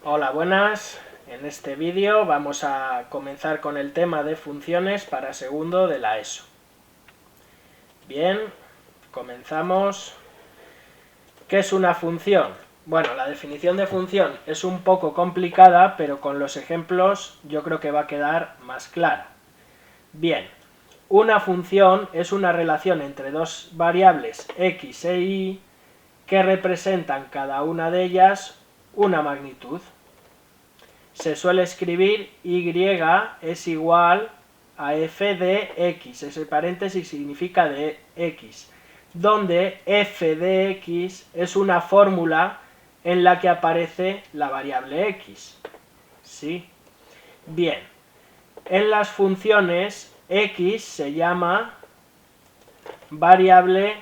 Hola, buenas. En este vídeo vamos a comenzar con el tema de funciones para segundo de la ESO. Bien, comenzamos. ¿Qué es una función? Bueno, la definición de función es un poco complicada, pero con los ejemplos yo creo que va a quedar más clara. Bien, una función es una relación entre dos variables x e y que representan cada una de ellas una magnitud. Se suele escribir y es igual a f de x, ese paréntesis significa de x, donde f de x es una fórmula en la que aparece la variable x. ¿Sí? Bien, en las funciones x se llama variable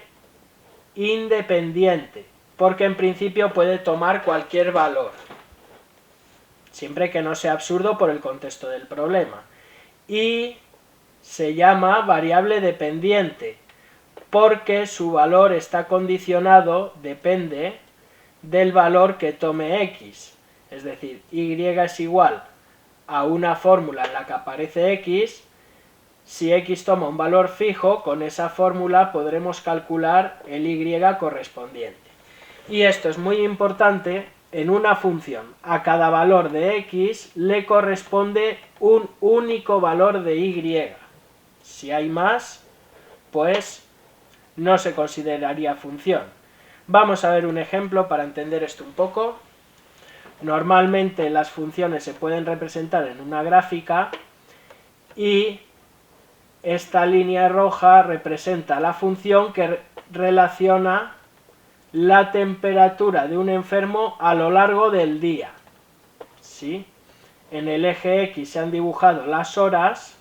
independiente, porque en principio puede tomar cualquier valor, siempre que no sea absurdo por el contexto del problema. Y se llama variable dependiente, porque su valor está condicionado, depende del valor que tome x. Es decir, y es igual a una fórmula en la que aparece x. Si x toma un valor fijo, con esa fórmula podremos calcular el y correspondiente. Y esto es muy importante. En una función, a cada valor de x le corresponde un único valor de y. Si hay más, pues no se consideraría función. Vamos a ver un ejemplo para entender esto un poco. Normalmente las funciones se pueden representar en una gráfica y esta línea roja representa la función que relaciona la temperatura de un enfermo a lo largo del día. ¿Sí? En el eje X se han dibujado las horas,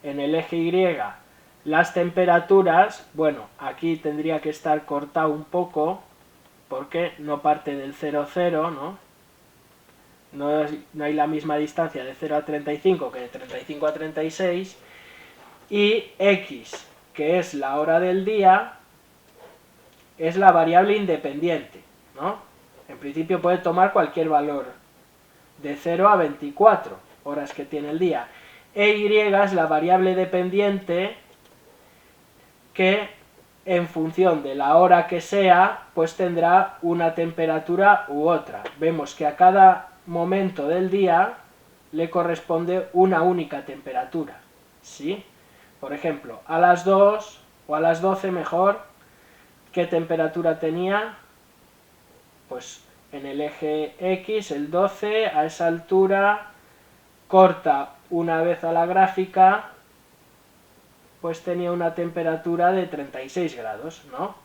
en el eje Y las temperaturas. Bueno, aquí tendría que estar cortado un poco, porque no parte del 0, 0, ¿no? No hay la misma distancia de 0 a 35 que de 35 a 36, y X, que es la hora del día, es la variable independiente, ¿no? En principio puede tomar cualquier valor, de 0 a 24 horas que tiene el día. E Y es la variable dependiente que en función de la hora que sea, pues tendrá una temperatura u otra. Vemos que a cada momento del día le corresponde una única temperatura, ¿sí? Por ejemplo, a las 2 o a las 12 mejor, ¿qué temperatura tenía? Pues en el eje X, el 12, a esa altura, corta una vez a la gráfica, pues tenía una temperatura de 36 grados, ¿no?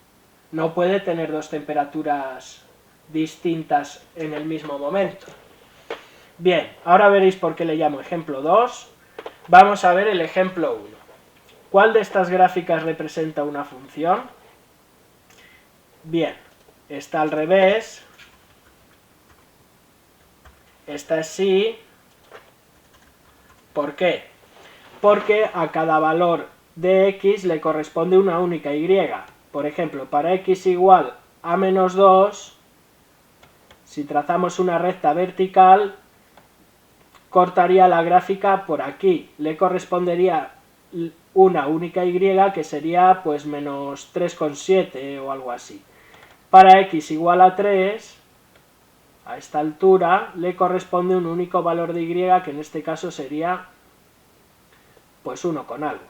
No puede tener dos temperaturas distintas en el mismo momento. Bien, ahora veréis por qué le llamo ejemplo 2. Vamos a ver el ejemplo 1. ¿Cuál de estas gráficas representa una función? Bien, está al revés, esta es sí. ¿Por qué? Porque a cada valor de x le corresponde una única y. Por ejemplo, para x igual a menos 2, si trazamos una recta vertical, cortaría la gráfica por aquí. Le correspondería una única y, que sería pues menos 3,7 o algo así. Para x igual a 3, a esta altura, le corresponde un único valor de y, que en este caso sería pues 1 con algo.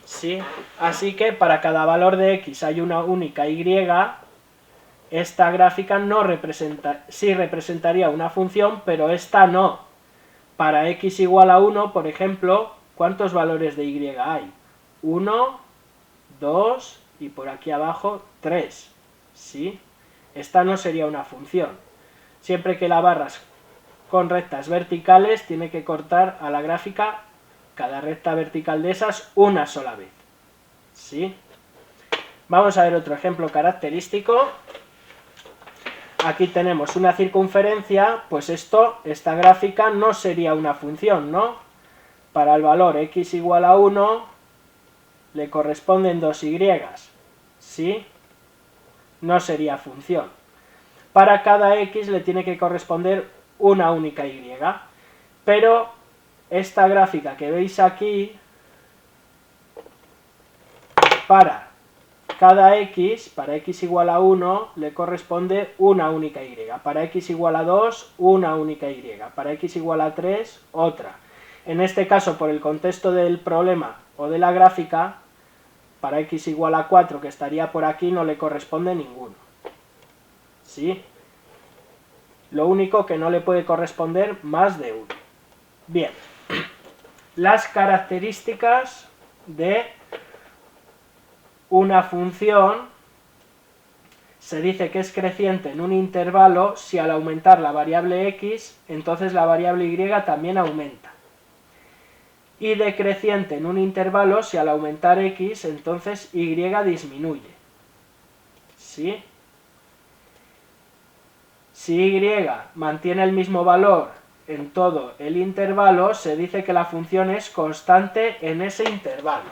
¿Sí? Así que para cada valor de x hay una única y, esta gráfica no representa, sí representaría una función, pero esta no. Para x igual a 1, por ejemplo, ¿cuántos valores de y hay? 1, 2 y por aquí abajo 3. ¿Sí? Esta no sería una función. Siempre que la barras con rectas verticales, tiene que cortar a la gráfica cada recta vertical de esas una sola vez. ¿Sí? Vamos a ver otro ejemplo característico. Aquí tenemos una circunferencia, pues esta gráfica no sería una función, ¿no? Para el valor x igual a 1 le corresponden dos y, ¿sí? No sería función. para cada x le tiene que corresponder una única y. Pero esta gráfica que veis aquí, para cada x, para x igual a 1, le corresponde una única y. Para x igual a 2, una única y. Para x igual a 3, otra. En este caso, por el contexto del problema o de la gráfica, para x igual a 4, que estaría por aquí, no le corresponde ninguno. ¿Sí? Lo único que no le puede corresponder más de 1. Bien. Las características de una función se dice que es creciente en un intervalo si al aumentar la variable x, entonces la variable y también aumenta. Y decreciente en un intervalo si al aumentar x, entonces y disminuye. ¿Sí? Si y mantiene el mismo valor en todo el intervalo, se dice que la función es constante en ese intervalo.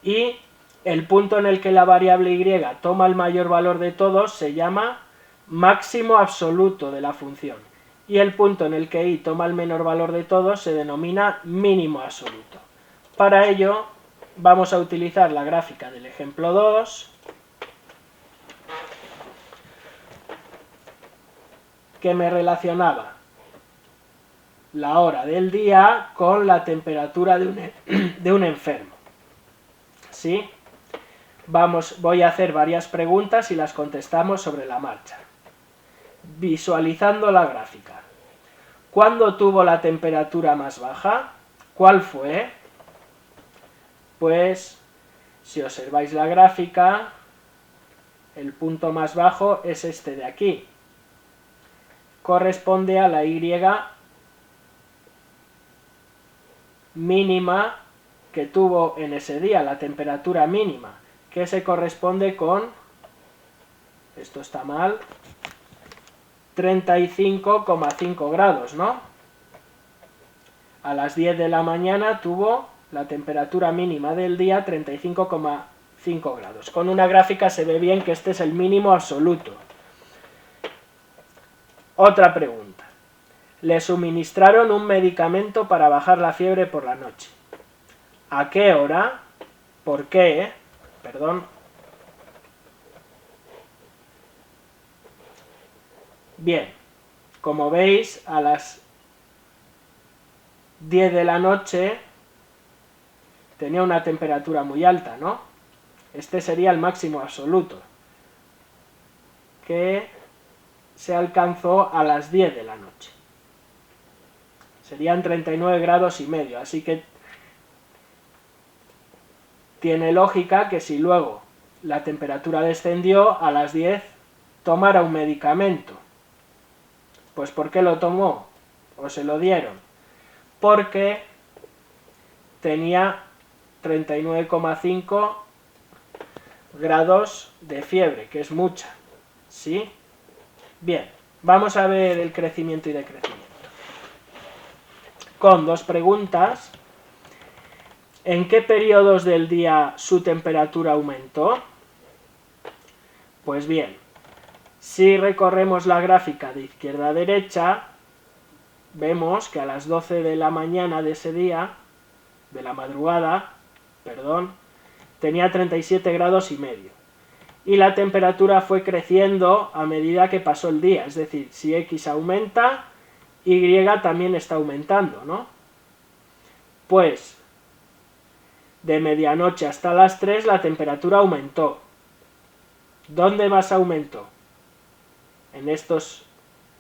Y el punto en el que la variable y toma el mayor valor de todos se llama máximo absoluto de la función. Y el punto en el que y toma el menor valor de todos se denomina mínimo absoluto. Para ello vamos a utilizar la gráfica del ejemplo 2, que me relacionaba la hora del día con la temperatura de un enfermo. ¿Sí? Voy a hacer varias preguntas y las contestamos sobre la marcha. Visualizando la gráfica. ¿Cuándo tuvo la temperatura más baja? ¿Cuál fue? Pues, si observáis la gráfica, el punto más bajo es este de aquí. Corresponde a la y mínima que tuvo en ese día, la temperatura mínima, que se corresponde con, esto está mal, 35,5 grados, ¿no? A las 10 de la mañana tuvo la temperatura mínima del día 35,5 grados. Con una gráfica se ve bien que este es el mínimo absoluto. Otra pregunta. Le suministraron un medicamento para bajar la fiebre por la noche. ¿A qué hora? ¿Por qué? Perdón. Bien, como veis, a las 10 de la noche tenía una temperatura muy alta, ¿no? Este sería el máximo absoluto, que se alcanzó a las 10 de la noche. Serían 39 grados y medio, así que tiene lógica que si luego la temperatura descendió, a las 10 tomara un medicamento. Pues ¿por qué lo tomó? ¿O se lo dieron? Porque tenía 39,5 grados de fiebre, que es mucha. ¿Sí? Bien, vamos a ver el crecimiento y decrecimiento. Con dos preguntas. ¿En qué periodos del día su temperatura aumentó? Pues bien, si recorremos la gráfica de izquierda a derecha, vemos que a las 12 de la mañana de ese día, de la madrugada, perdón, tenía 37 grados y medio. Y la temperatura fue creciendo a medida que pasó el día, es decir, si x aumenta, y también está aumentando, ¿no? Pues de medianoche hasta las 3 la temperatura aumentó. ¿Dónde más aumentó? En estos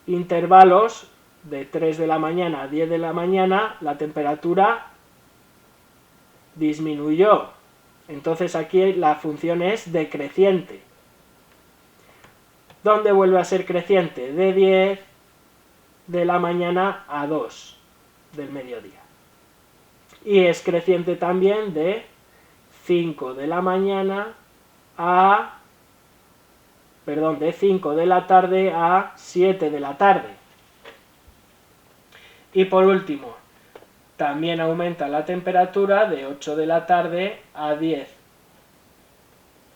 intervalos de 3 de la mañana a 10 de la mañana la temperatura disminuyó. Entonces aquí la función es decreciente. ¿Dónde vuelve a ser creciente? De 10 de la mañana a 2 del mediodía. Y es creciente también de 5 de la mañana a... Perdón, de 5 de la tarde a 7 de la tarde. Y por último, también aumenta la temperatura de 8 de la tarde a 10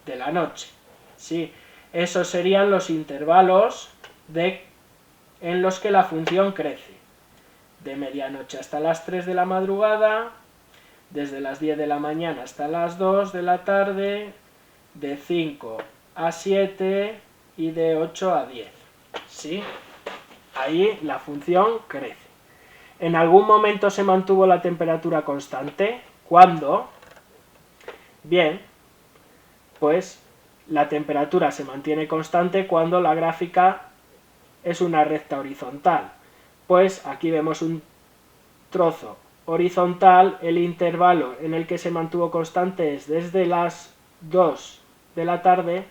de la noche. ¿Sí? Esos serían los intervalos en los que la función crece. De medianoche hasta las 3 de la madrugada, desde las 10 de la mañana hasta las 2 de la tarde, de 5 a 7 y de 8 a 10. ¿Sí? Ahí la función crece. ¿En algún momento se mantuvo la temperatura constante? ¿Cuándo? Bien, pues la temperatura se mantiene constante cuando la gráfica es una recta horizontal. Pues aquí vemos un trozo horizontal, el intervalo en el que se mantuvo constante es desde las 2 de la tarde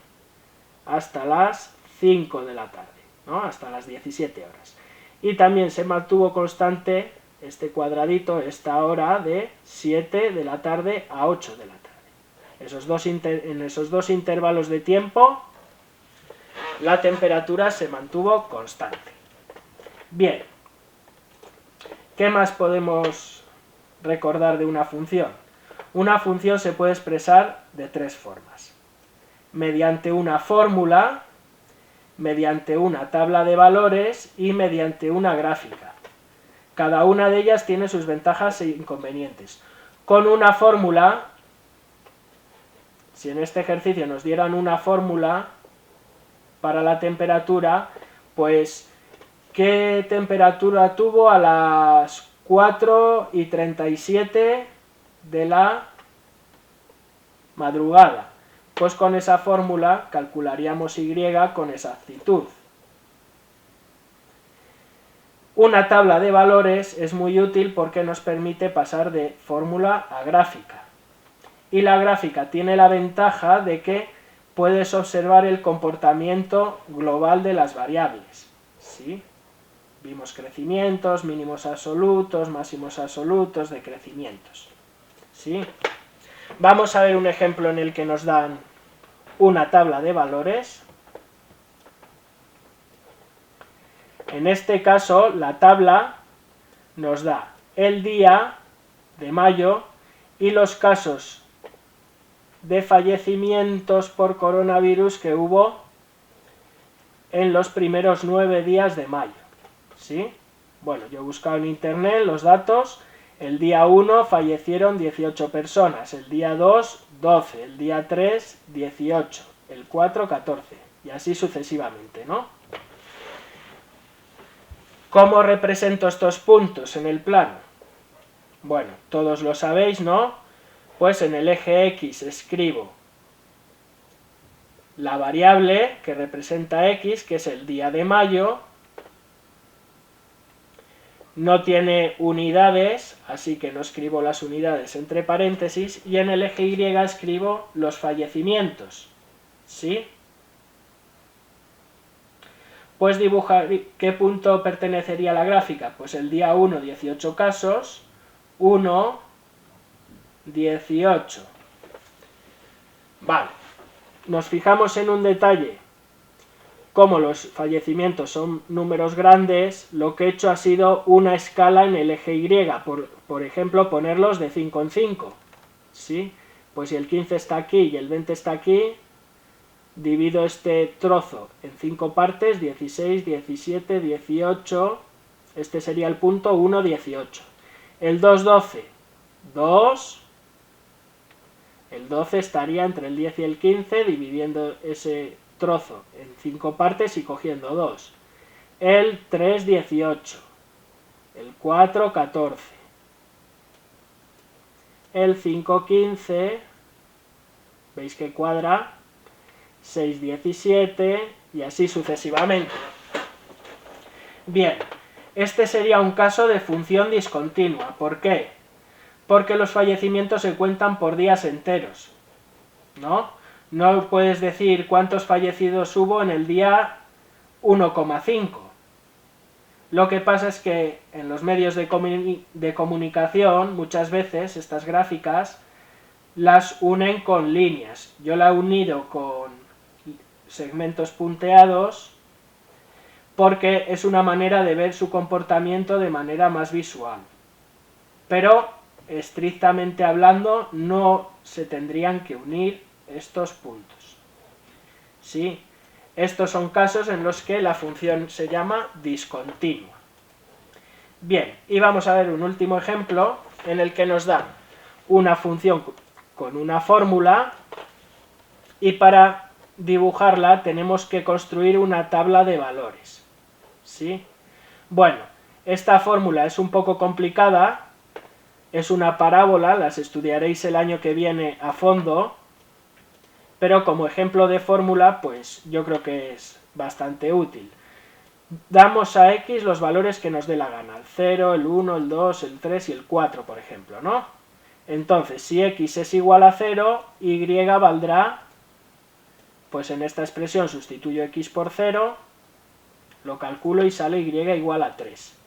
hasta las 5 de la tarde, ¿no? Hasta las 17 horas. Y también se mantuvo constante este cuadradito, esta hora de 7 de la tarde a 8 de la tarde. En esos dos intervalos de tiempo la temperatura se mantuvo constante. Bien, ¿qué más podemos recordar de una función? Una función se puede expresar de tres formas. Mediante una fórmula, mediante una tabla de valores y mediante una gráfica. Cada una de ellas tiene sus ventajas e inconvenientes. Con una fórmula, si en este ejercicio nos dieran una fórmula para la temperatura, pues ¿qué temperatura tuvo a las 4:37 de la madrugada? Pues con esa fórmula calcularíamos Y con exactitud. Una tabla de valores es muy útil porque nos permite pasar de fórmula a gráfica. Y la gráfica tiene la ventaja de que puedes observar el comportamiento global de las variables. ¿Sí? Vimos crecimientos, mínimos absolutos, máximos absolutos, decrecimientos. ¿Sí? Vamos a ver un ejemplo en el que nos dan una tabla de valores. En este caso, la tabla nos da el día de mayo y los casos de fallecimientos por coronavirus que hubo en los primeros 9 días de mayo. ¿Sí? Bueno, yo he buscado en internet los datos. El día 1 fallecieron 18 personas, el día 2, 12, el día 3, 18, el 4, 14, y así sucesivamente, ¿no? ¿Cómo represento estos puntos en el plano? Bueno, todos lo sabéis, ¿no? Pues en el eje X escribo la variable que representa X, que es el día de mayo. No tiene unidades, así que no escribo las unidades entre paréntesis, y en el eje Y escribo los fallecimientos. ¿Sí? Pues dibujar, ¿qué punto pertenecería a la gráfica? Pues el día 1, 18 casos, 1, 18. Vale, nos fijamos en un detalle. Como los fallecimientos son números grandes, lo que he hecho ha sido una escala en el eje Y, por ejemplo, ponerlos de 5 en 5. ¿Sí? Pues si el 15 está aquí y el 20 está aquí, divido este trozo en 5 partes, 16, 17, 18, este sería el punto 1, 18. El 2, 12, 2, el 12 estaría entre el 10 y el 15, dividiendo ese trozo en 5 partes y cogiendo 2. El 3, 18. El 4, 14. El 5, 15. ¿Veis que cuadra? 6, 17 y así sucesivamente. Bien, este sería un caso de función discontinua. ¿Por qué? Porque los fallecimientos se cuentan por días enteros, ¿no? No puedes decir cuántos fallecidos hubo en el día 1,5. Lo que pasa es que en los medios de comunicación muchas veces estas gráficas las unen con líneas. Yo la he unido con segmentos punteados porque es una manera de ver su comportamiento de manera más visual. Pero, estrictamente hablando, no se tendrían que unir estos puntos. ¿Sí? Estos son casos en los que la función se llama discontinua. Bien, y vamos a ver un último ejemplo en el que nos da una función con una fórmula y para dibujarla tenemos que construir una tabla de valores. ¿Sí? Bueno, esta fórmula es un poco complicada, es una parábola, las estudiaréis el año que viene a fondo, pero como ejemplo de fórmula, pues yo creo que es bastante útil. Damos a x los valores que nos dé la gana, el 0, el 1, el 2, el 3 y el 4, por ejemplo, ¿no? Entonces, si x es igual a 0, y valdrá, pues en esta expresión sustituyo x por 0, lo calculo y sale y igual a 3.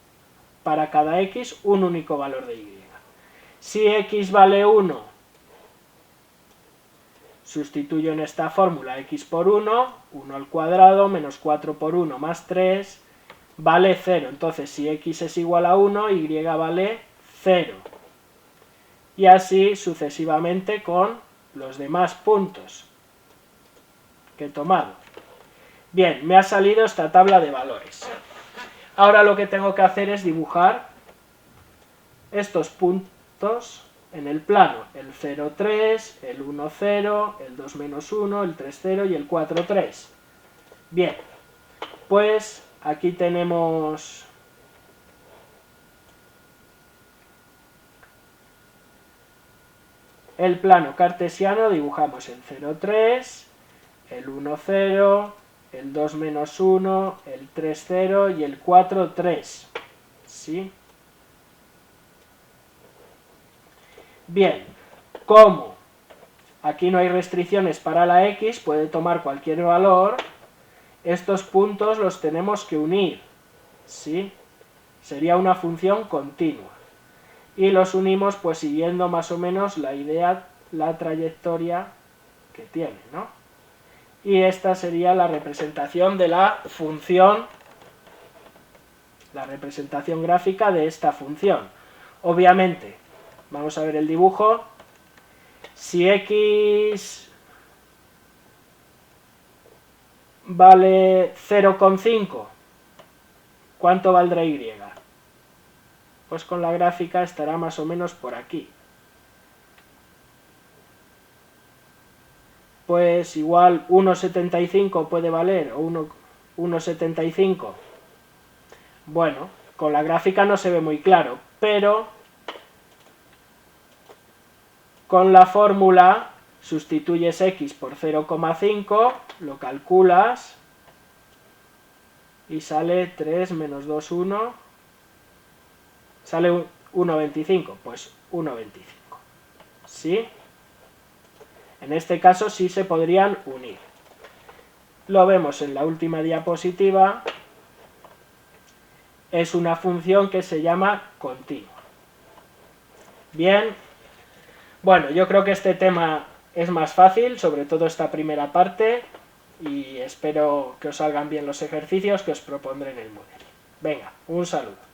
Para cada x, un único valor de y. Si x vale 1, sustituyo en esta fórmula x por 1, 1 al cuadrado, menos 4 por 1 más 3, vale 0. Entonces, si x es igual a 1, y vale 0. Y así sucesivamente con los demás puntos que he tomado. Bien, me ha salido esta tabla de valores. Ahora lo que tengo que hacer es dibujar estos puntos en el plano, el 0, 3, el 1, 0, el 2, menos 1, el 3, 0 y el 4, 3. Bien, pues aquí tenemos el plano cartesiano, dibujamos el 0, 3, el 1, 0, el 2, menos 1, el 3, 0 y el 4, 3. ¿Sí? Bien, como aquí no hay restricciones para la x, puede tomar cualquier valor, estos puntos los tenemos que unir, ¿sí? Sería una función continua. Y los unimos pues siguiendo más o menos la idea, la trayectoria que tiene, ¿no? Y esta sería la representación de la función, la representación gráfica de esta función. Obviamente, vamos a ver el dibujo. Si x vale 0,5, ¿cuánto valdrá y? Pues con la gráfica estará más o menos por aquí. Pues igual 1,75 puede valer, o 1,75. Bueno, con la gráfica no se ve muy claro, pero con la fórmula sustituyes x por 0,5, lo calculas y sale 3 menos 2, 1, sale 1,25, pues 1,25, ¿sí? En este caso sí se podrían unir. Lo vemos en la última diapositiva, es una función que se llama continua. Bien, bueno, yo creo que este tema es más fácil, sobre todo esta primera parte, y espero que os salgan bien los ejercicios que os propondré en el Moodle. Venga, un saludo.